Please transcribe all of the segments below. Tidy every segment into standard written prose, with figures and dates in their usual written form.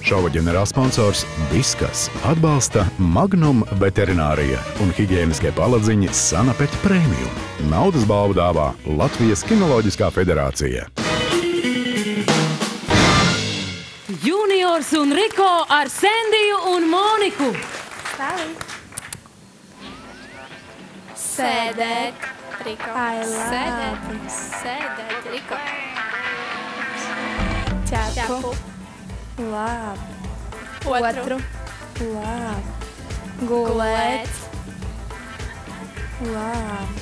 Šova ģenerālsponsors Viskas atbalsta Magnum veterinārija un higieniskie paladziņi Sanapet Premium. Naudas balvu dāvā Latvijas Kinoloģiskā federācija. Juniors un Riko ar Sendiju un Moniku. Sēdēt, Riko. Sēdēt, Riko. Ķepu. Labi. Otru. Labi. Gulēt. Labi.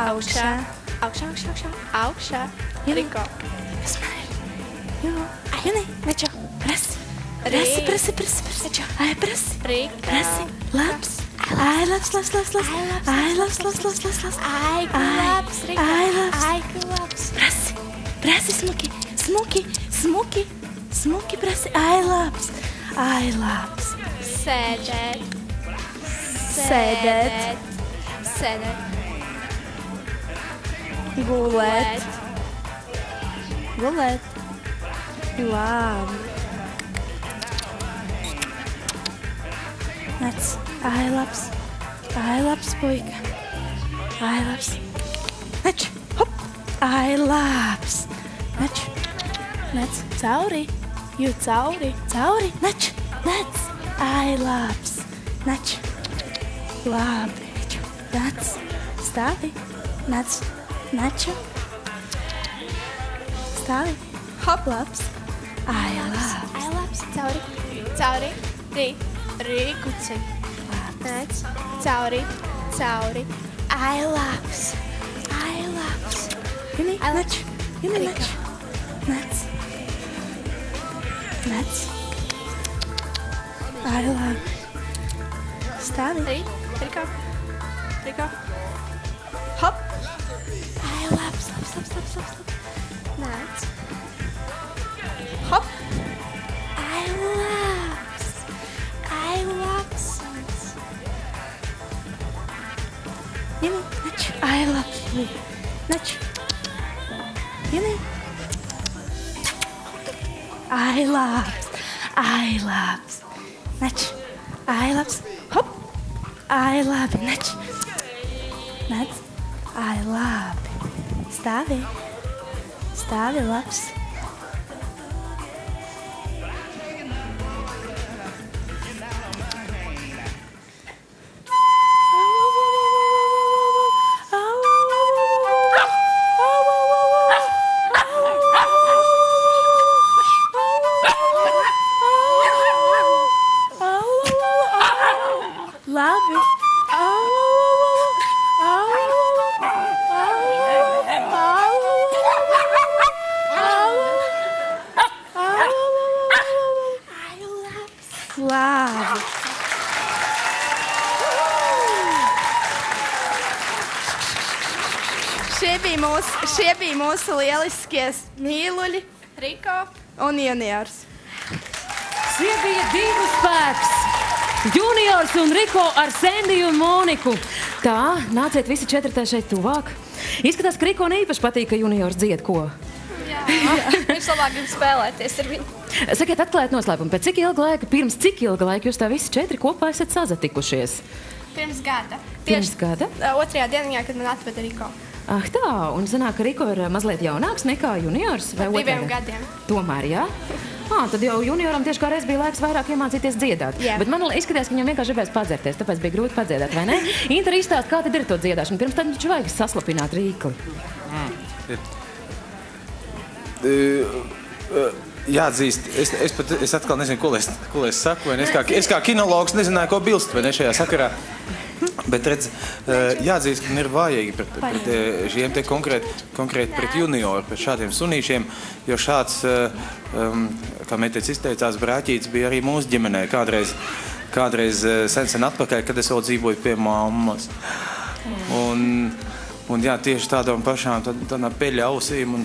Augšā. Augšā. Riko. Jo. Ajani, nečo. Prasi. Prasi. Ai, prasi. Riko. Prasi. Labs. Ai, labs. Ai, labs. Aigu labs. Prasi, smuki, prasi. Ai, labs. Sēdēt. Gulēt. Labi. Nec. Ai, labs, puika. Ai, labs. Nec. Hop. Ai, labs. Nec. Cauri. Jū cauri. Nec. Ai, labs. Nec. Labi. Nec. Stāvi. Nec. Stāvi. Hop. Labs. Ai, labs. Cauri. Rīkuci. Nec. Cauri. Ai, labs. Juni, nec. Ai, labi. Stāvi. Riko. Hop. Ai, labs. Nec. Hop. Ai, labs. Juni, nec. Ai, labs. Nec. Juni. Ai, labs. Nec. Ai, labs. Hop. Ai, labi. Nec. Ai, labi. Stāvi, labs. Labi. Labi. Šie bija mūsu lieliskie mīluļi, Riko un juniors. Šie bija divu spēks. Juniors un Riko ar Sendiju un Moniku. Tā, nāciet visi četratā šeit tuvāk. Izskatās, ka Riko neīpaši patīk, ka juniors dzied ko. Jā, viņš labāk grib spēlēties ar viņu. Sakiet, atklājiet noslēpumu. Pirms cik ilga laika jūs tā visi četri kopā esat sazatikušies? Pirms gada. Pirms gada? Otrajā dieniņā, kad man atveda Riko. Ah, tā, un sanāk, ka Riko ir mazliet jaunāks nekā juniors? Vai 2 gadiem. Tomēr, jā? Tad jau junioram tieši kā reiz bija laiks vairāk iemācīties dziedāt. Jā. Bet man izskatās, ka viņam vienkārši gribēs padzerties, tāpēc bija grūti padziedāt, vai ne? Inter izstāst, kā tad ir to dziedāšanu? Pirms tam taču vajag saslapināt rīkli. Jāatzīst, es atkal nezinu, ko es saku, vai ne? Es kā kinologs nezināju, ko bilst, vai ne, šajā sakarā. Bet redz, jāatzīst, ka ir vājīgi pret šiem te konkrēti pret junioru, pret šādiem sunīšiem, jo šāds, kā Mēteic izteicās, brāķīts bija arī mūsu ģimenē kādreiz sen atpakaļ, kad es vēl dzīvoju pie mammas. Un jā, tieši tādām pašām tādām peļa ausīm, un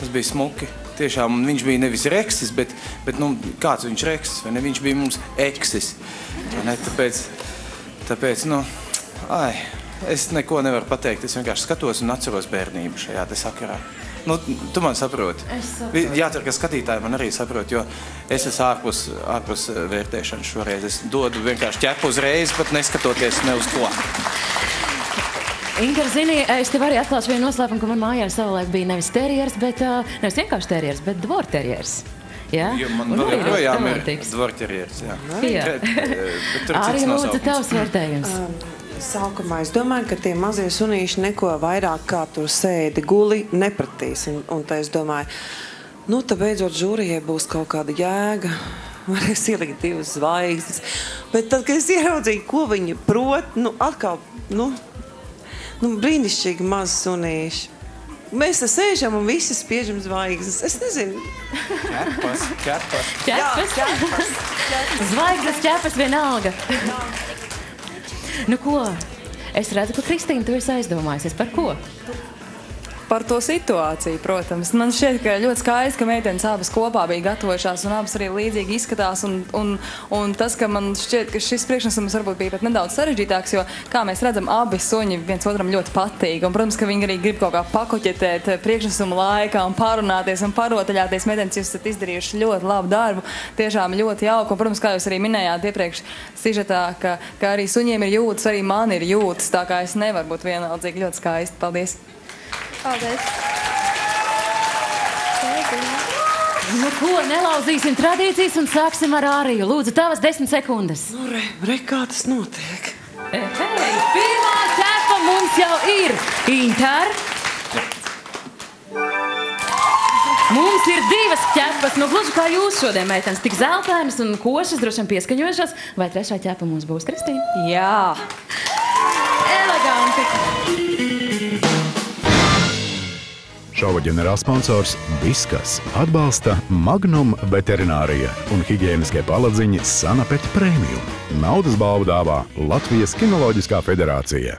tas bija smuki. Tiešām, un viņš bija nevis reksis, bet nu, kāds viņš reksis, vai ne? Viņš bija mums eksis. Tāpēc, nu, es neko nevaru pateikt. Es vienkārši skatos un atceros bērnību šajā te sakarā. Nu, tu man saproti. Es saprotu. Jācer, ka skatītāji man arī saprot, jo es esmu ārpus vērtēšanas šoreiz. Es dodu vienkārši ķepu uzreiz, pat neskatoties ne uz ko. Ingar, zini, es tev arī atklāšu vienu noslēpumu, ka man mājās savulaik bija nevis terjers, bet nevis vienkārši terjers, bet dvorterjers. Jā? Jo man Un vēl arī joprojām ir talantīgs. dvorterjers, jā. Jā. Bet tur ir Arī cits lūdzu nosaukums. tavs vērtējums. Sākumā es domāju, ka tie mazie sunīši neko vairāk kā tur sēdi guli nepratīs. Un tā es domāju, nu, tā beidzot žūrijai būs kaut kāda jēga. Varēs ielikt 2 zvaigznes. Bet tad, kad es ieraudzīju, ko viņi prot, nu, atkal, nu brīnišķīgi maz sunīši. Mēs te sēžam un visi spiežam zvaigznes. Es nezinu. Ķepas. Ķepas? Zvaigznes ķepas vienalga. Nu ko? Es redzu, ka Kristīna, tu esi aizdomājusies. Par ko? Par to situāciju, protams. Man šķiet, ka ļoti skaisti, ka meitenes abas kopā bija gatavojušās un abas arī līdzīgi izskatās. Un tas, ka man šķiet, ka šis priekšnesums varbūt bija pat nedaudz sarežģītāks, jo, kā mēs redzam, abi suņi viens otram ļoti patīk. Un, protams, ka viņi arī grib kaut kā pakoķetēt priekšnesumu laikā un parunāties un parotaļāties. Meitenes, jūs esat izdarījuši ļoti labu darbu, tiešām ļoti jauku. Un, protams, kā jūs arī minējāt iepriekš sižetā, ka arī suņiem ir jūtas, arī man ir jūtas, tā kā es nevaru būt vienaldzīgi. Ļoti skaisti. Paldies! Paldies. Nu ko, nelauzīsim tradīcijas un sāksim ar Āriju. Lūdzu, tavas 10 sekundes. Nu, re, kā tas notiek? Hei, pirmā ķepa mums jau ir. Inter. Mums ir 2 ķepas. Nu, gluži kā jūs šodien, meitenes, tik zeltainas un košas, droši vien pieskaņojušas. Vai 3. ķepa mums būs, Kristīna? Jā! Eleganti. Šova ģenerālsponsors Viskas atbalsta Magnum veterinārija un higieniskie paladziņi Sanapet Premium. Naudas balvu dāvā Latvijas Kinoloģiskā federācija.